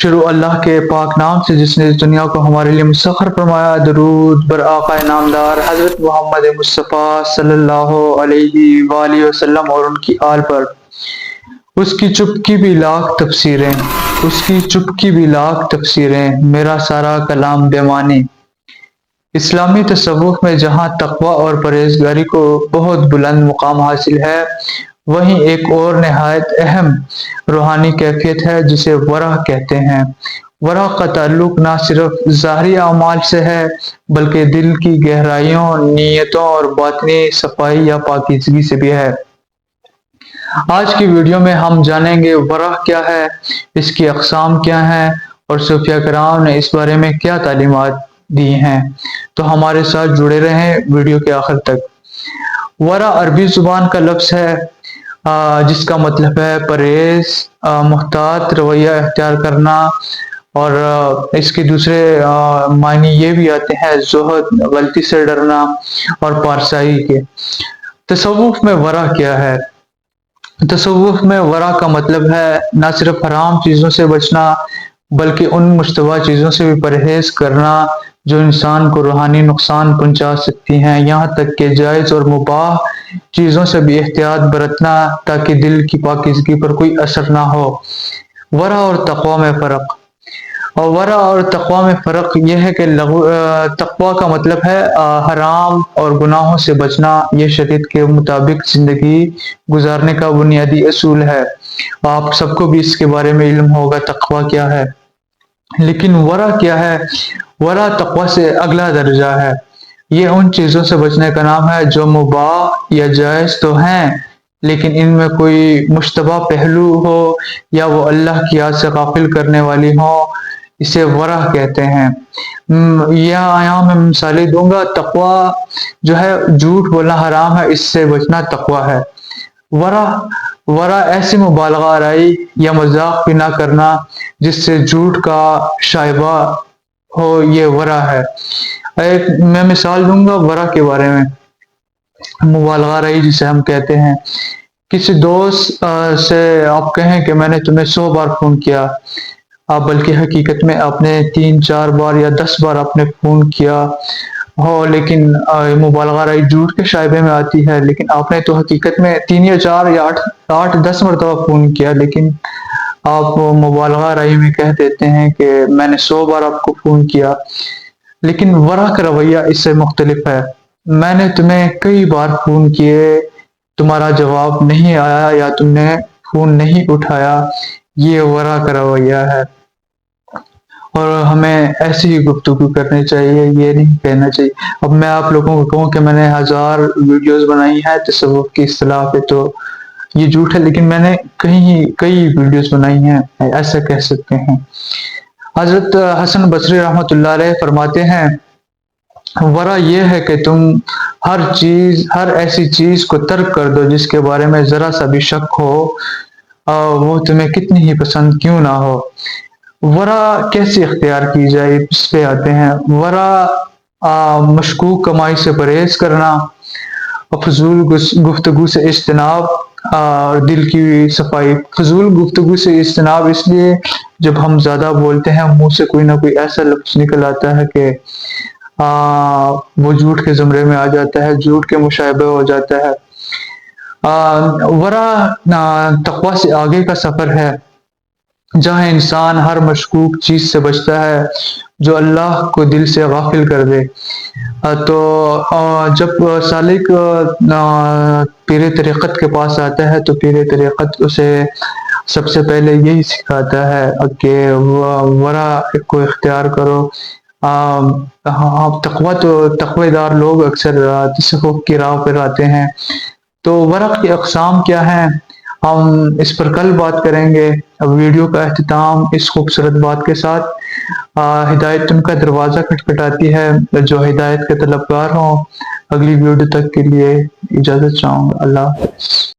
شروع اللہ کے پاک نام سے جس نے اس دنیا کو ہمارے لیے مسخر فرمایا۔ درود بر آقا نامدار حضرت محمد مصطفیٰ صلی اللہ علیہ وآلہ وسلم اور ان کی آل پر۔ اس کی چپکی بھی لاکھ تفسیریں، اس کی چپکی بھی لاکھ تفسیریں، میرا سارا کلام بے معنی۔ اسلامی تصوف میں جہاں تقوی اور پرہیزگاری کو بہت بلند مقام حاصل ہے، وہیں ایک اور نہایت اہم روحانی کیفیت ہے جسے ورع کہتے ہیں۔ ورع کا تعلق نہ صرف ظاہری اعمال سے ہے بلکہ دل کی گہرائیوں، نیتوں اور باطنی صفائی یا پاکیزگی سے بھی ہے۔ آج کی ویڈیو میں ہم جانیں گے ورع کیا ہے، اس کی اقسام کیا ہیں اور صوفیہ کرام نے اس بارے میں کیا تعلیمات دی ہیں۔ تو ہمارے ساتھ جڑے رہیں ویڈیو کے آخر تک۔ ورع عربی زبان کا لفظ ہے جس کا مطلب ہے پرہیز، محتاط رویہ اختیار کرنا، اور اس کے دوسرے معنی یہ بھی آتے ہیں زہد، غلطی سے ڈرنا اور پارسائی کے۔ تصوف میں ورع کیا ہے؟ تصوف میں ورع کا مطلب ہے نہ صرف حرام چیزوں سے بچنا بلکہ ان مشتبہ چیزوں سے بھی پرہیز کرنا جو انسان کو روحانی نقصان پہنچا سکتی ہیں، یہاں تک کہ جائز اور مباح چیزوں سے بھی احتیاط برتنا تاکہ دل کی پاکیزگی پر کوئی اثر نہ ہو۔ ورع اور تقوی میں فرق۔ اور ورع اور تقوی میں فرق یہ ہے کہ تقوی کا مطلب ہے حرام اور گناہوں سے بچنا، یہ شریعت کے مطابق زندگی گزارنے کا بنیادی اصول ہے۔ آپ سب کو بھی اس کے بارے میں علم ہوگا تقوی کیا ہے۔ لیکن ورع کیا ہے؟ ورع تقوی سے اگلا درجہ ہے۔ یہ ان چیزوں سے بچنے کا نام ہے جو مباح یا جائز تو ہیں لیکن ان میں کوئی مشتبہ پہلو ہو یا وہ اللہ کی یاد سے غافل کرنے والی ہو، اسے ورع کہتے ہیں۔ یہاں میں مثالیں دوں گا۔ تقوی جو ہے جھوٹ بولنا حرام ہے، اس سے بچنا تقوی ہے۔ ورع ایسی مبالغہ آرائی یا مذاق بھی نہ کرنا جس سے جھوٹ کا شائبہ ہو، یہ ورع ہے۔ میں مثال دوں گا ورع کے بارے میں۔ مبالغہ آرائی جسے ہم کہتے ہیں، کسی دوست سے آپ کہیں کہ میں نے تمہیں 100 بار فون کیا، بلکہ حقیقت میں آپ نے 3 4 بار یا 10 بار آپ نے فون کیا ہو، لیکن مبالغہ آرائی جھوٹ کے شائبے میں آتی ہے، لیکن آپ نے تو حقیقت میں 3 یا 4 یا 8 10 مرتبہ فون کیا، لیکن آپ مبالغہ آرائی میں کہہ دیتے ہیں کہ میں نے 100 بار آپ کو فون کیا۔ لیکن ورع کا رویہ اس سے مختلف ہے۔ میں نے تمہیں کئی بار فون کیے، تمہارا جواب نہیں آیا یا تم نے فون نہیں اٹھایا، یہ ورع کا رویہ ہے۔ اور ہمیں ایسی ہی گفتگو کرنی چاہیے، یہ نہیں کہنا چاہیے۔ اب میں آپ لوگوں کو کہوں کہ میں نے 1000 ویڈیوز بنائی ہیں تصوف کی اصطلاح پہ، تو یہ جھوٹ ہے، لیکن میں نے کئی ویڈیوز بنائی ہیں، ایسا کہہ سکتے ہیں۔ حضرت حسن بصری رحمۃ اللہ علیہ فرماتے ہیں ورع یہ ہے کہ تم ہر ایسی چیز کو ترک کر دو جس کے بارے میں ذرا سا بھی شک ہو، وہ تمہیں کتنی ہی پسند کیوں نہ ہو۔ ورع کیسے اختیار کی جائے، اس پہ آتے ہیں۔ ورع مشکوک کمائی سے پرہیز کرنا، فضول گفتگو سے اجتناب، دل کی صفائی۔ فضول گفتگو سے اجتناب اس لیے جب ہم زیادہ بولتے ہیں منہ سے کوئی نہ کوئی ایسا لفظ نکل آتا ہے کہ وہ جھوٹ کے زمرے میں آ جاتا ہے، جھوٹ کے مشابہ ہو جاتا ہے۔ ورع تقوی سے آگے کا سفر ہے جہاں انسان ہر مشکوک چیز سے بچتا ہے جو اللہ کو دل سے غافل کر دے۔ تو جب سالک پیر طریقت کے پاس آتا ہے تو پیر طریقت اسے سب سے پہلے یہی سکھاتا ہے کہ ورع کو اختیار کرو۔ تقوی دار لوگ اکثر تصوف کی راہ پر آتے ہیں۔ تو ورع کی اقسام کیا ہیں، ہم اس پر کل بات کریں گے۔ اب ویڈیو کا اختتام اس خوبصورت بات کے ساتھ، ہدایت ان کا دروازہ کھٹکھٹاتی ہے، جو ہدایت کے طلبگار ہوں۔ اگلی ویڈیو تک کے لیے اجازت چاہوں گا۔ اللہ حافظ۔